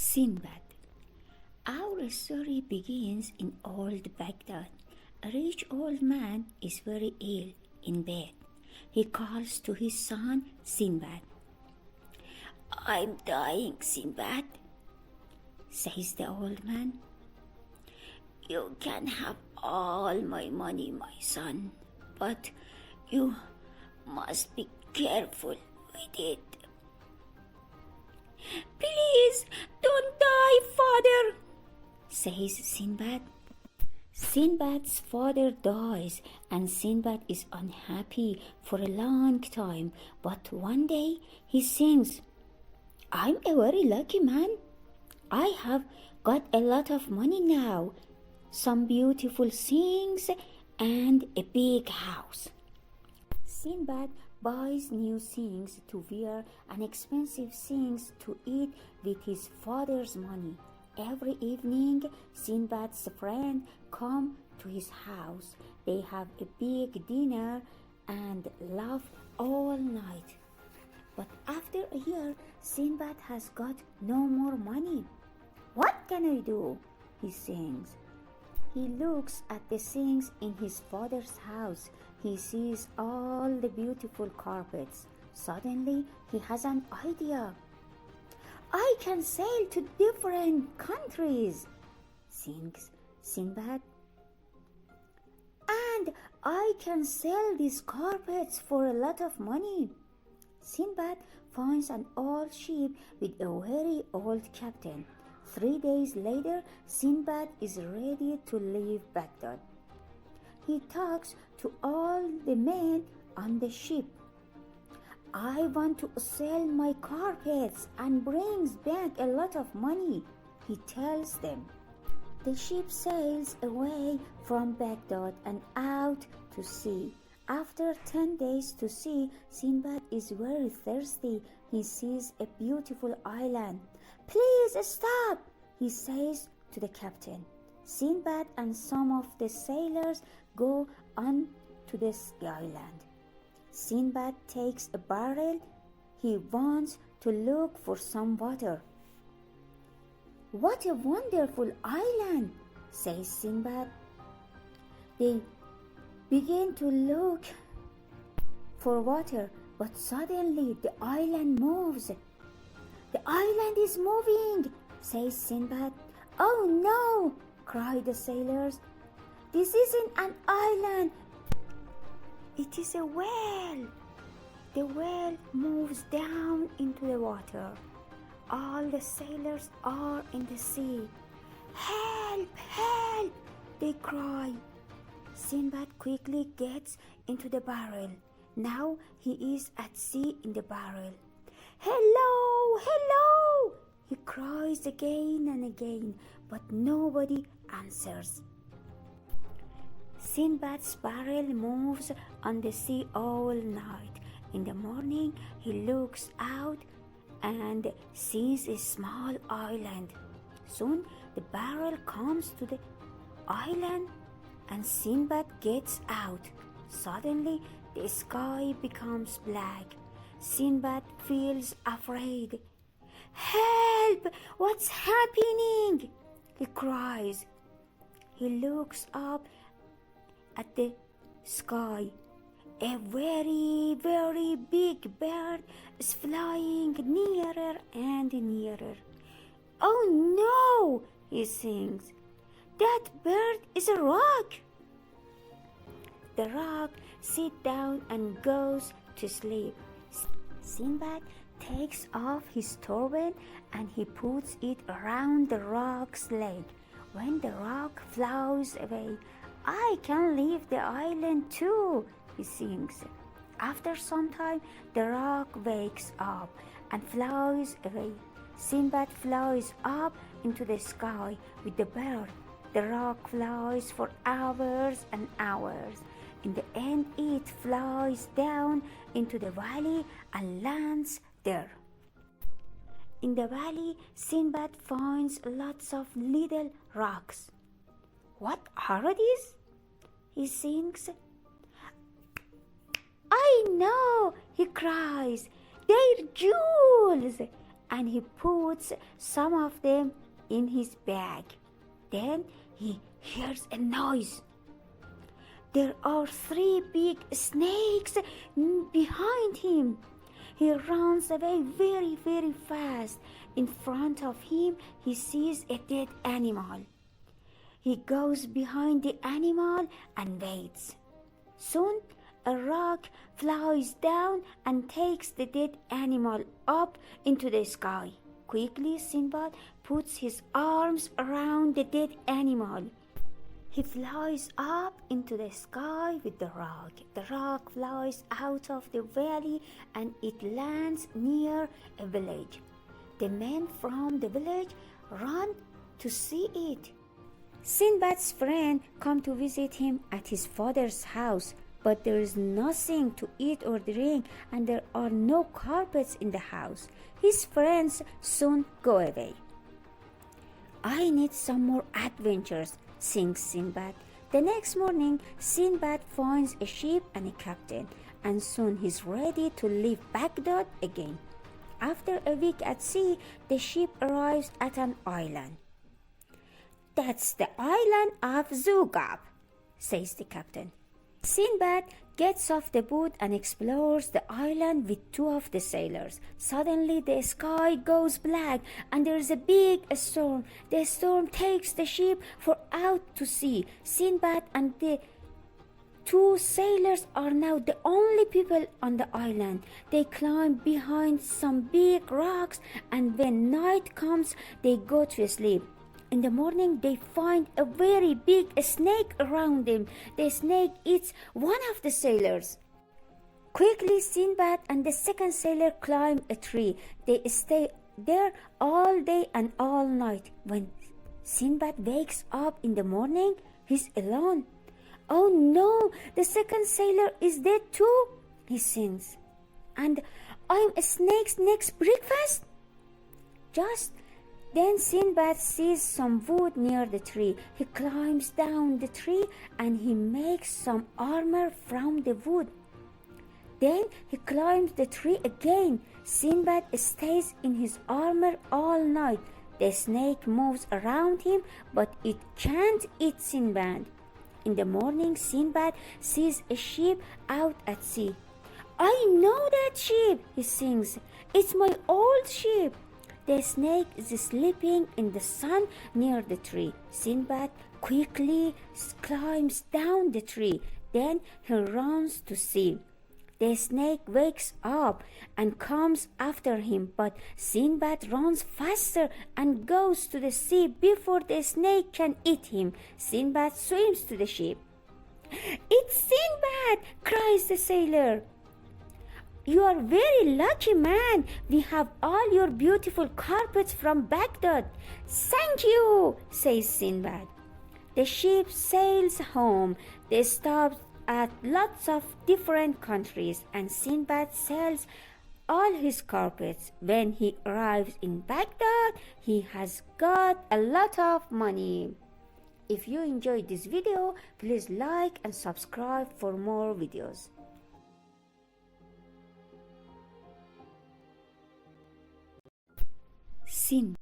SINBAD. Our story begins in old Baghdad. A rich old man is very ill in bed. He calls to his son SINBAD. "I'm dying, SINBAD," says the old man. "You can have all my money, my son, but you must be careful with it." "Please don't die, father," says SINBAD. SINBAD's father dies and SINBAD is unhappy for a long time, but one day he sings, "I'm a very lucky man. I have got a lot of money now, some beautiful things and a big house." SINBAD buys new things to wear and expensive things to eat with his father's money. Every evening, SINBAD's friend come to his house. They have a big dinner and laugh all night. But after a year, SINBAD has got no more money. "What can I do?" he sings. He looks at the things in his father's house. He sees all the beautiful carpets. Suddenly, he has an idea. "I can sail to different countries," sings SINBAD. "And I can sell these carpets for a lot of money." SINBAD finds an old ship with a very old captain. 3 days later, SINBAD is ready to leave Baghdad. He talks to all the men on the ship. "I want to sell my carpets and brings back a lot of money," he tells them. The ship sails away from Baghdad and out to sea. After 10 days to sea, SINBAD is very thirsty. He sees a beautiful island. "Please stop," he says to the captain. SINBAD and some of the sailors go on to this island. SINBAD takes a barrel. He wants to look for some water. "What a wonderful island," says SINBAD. They begin to look for water, but suddenly the island moves. "The island is moving," says SINBAD. "Oh no," cry the sailors. "This isn't an island. It is a whale." The whale moves down into the water. All the sailors are in the sea. "Help! Help!" they cry. SINBAD quickly gets into the barrel. Now he is at sea in the barrel. "Hello! Hello!" he cries again and again, but nobody answers. SINBAD's barrel moves on the sea all night. In the morning, he looks out and sees a small island. Soon the barrel comes to the island and SINBAD gets out. Suddenly the sky becomes black. SINBAD feels afraid. "Help! What's happening?" he cries. He looks up at the sky. A very, very big bird is flying nearer and nearer. "Oh no," he sings. "That bird is a rock." The rock sits down and goes to sleep. SINBAD takes off his turban and he puts it around the rock's leg. When the rock flies away, "I can leave the island too," he sings. After some time, the rock wakes up and flies away. SINBAD flies up into the sky with the bird. The rock flies for hours and hours. In the end, it flies down into the valley and lands there. In the valley, SINBAD finds lots of little rocks. "What are these?" he sings. "I know," he cries. "They're jewels." and he puts some of them in his bag. Then he hears a noise. There are 3 big snakes behind him. He runs away very, very fast. In front of him, he sees a dead animal. He goes behind the animal and waits. Soon, a rock flies down and takes the dead animal up into the sky. Quickly, Sinbad puts his arms around the dead animal. He flies up into the sky with the rock. The rock flies out of the valley and it lands near a village. The men from the village run to see it. Sinbad's friend come to visit him at his father's house, but there is nothing to eat or drink and there are no carpets in the house. His friends soon go away. I need some more adventures, sings Sinbad. The next morning, Sinbad finds a ship and a captain, and soon he's ready to leave Baghdad again. After a week at sea, the ship arrives at an island. That's the island of Zugab, says the captain. Sinbad gets off the boat and explores the island with 2 of the sailors. Suddenly the sky goes black and there is a big storm. The storm takes the ship out to sea. Sinbad and the 2 sailors are now the only people on the island. They climb behind some big rocks and when night comes, they go to sleep. In the morning, they find a very big snake around them. The snake eats one of the sailors. Quickly, Sinbad and the second sailor climb a tree. They stay there all day and all night. When Sinbad wakes up in the morning, he's alone. Oh no, the second sailor is dead too, he sings. And I'm a snake's next breakfast? Just then Sinbad sees some wood near the tree. He climbs down the tree and he makes some armor from the wood. Then he climbs the tree again. Sinbad stays in his armor all night. The snake moves around him, but it can't eat Sinbad. In the morning, Sinbad sees a ship out at sea. I know that ship, he sings. It's my old ship. The snake is sleeping in the sun near the tree. Sinbad quickly climbs down the tree. Then he runs to sea. The snake wakes up and comes after him, but Sinbad runs faster and goes to the sea before the snake can eat him. Sinbad swims to the ship. It's Sinbad, cries the sailor. You are very lucky, man. We have all your beautiful carpets from Baghdad. Thank you, says Sinbad. The ship sails home. They stop at lots of different countries and Sinbad sells all his carpets. When he arrives in Baghdad, he has got a lot of money. If you enjoyed this video, please like and subscribe for more videos. Sin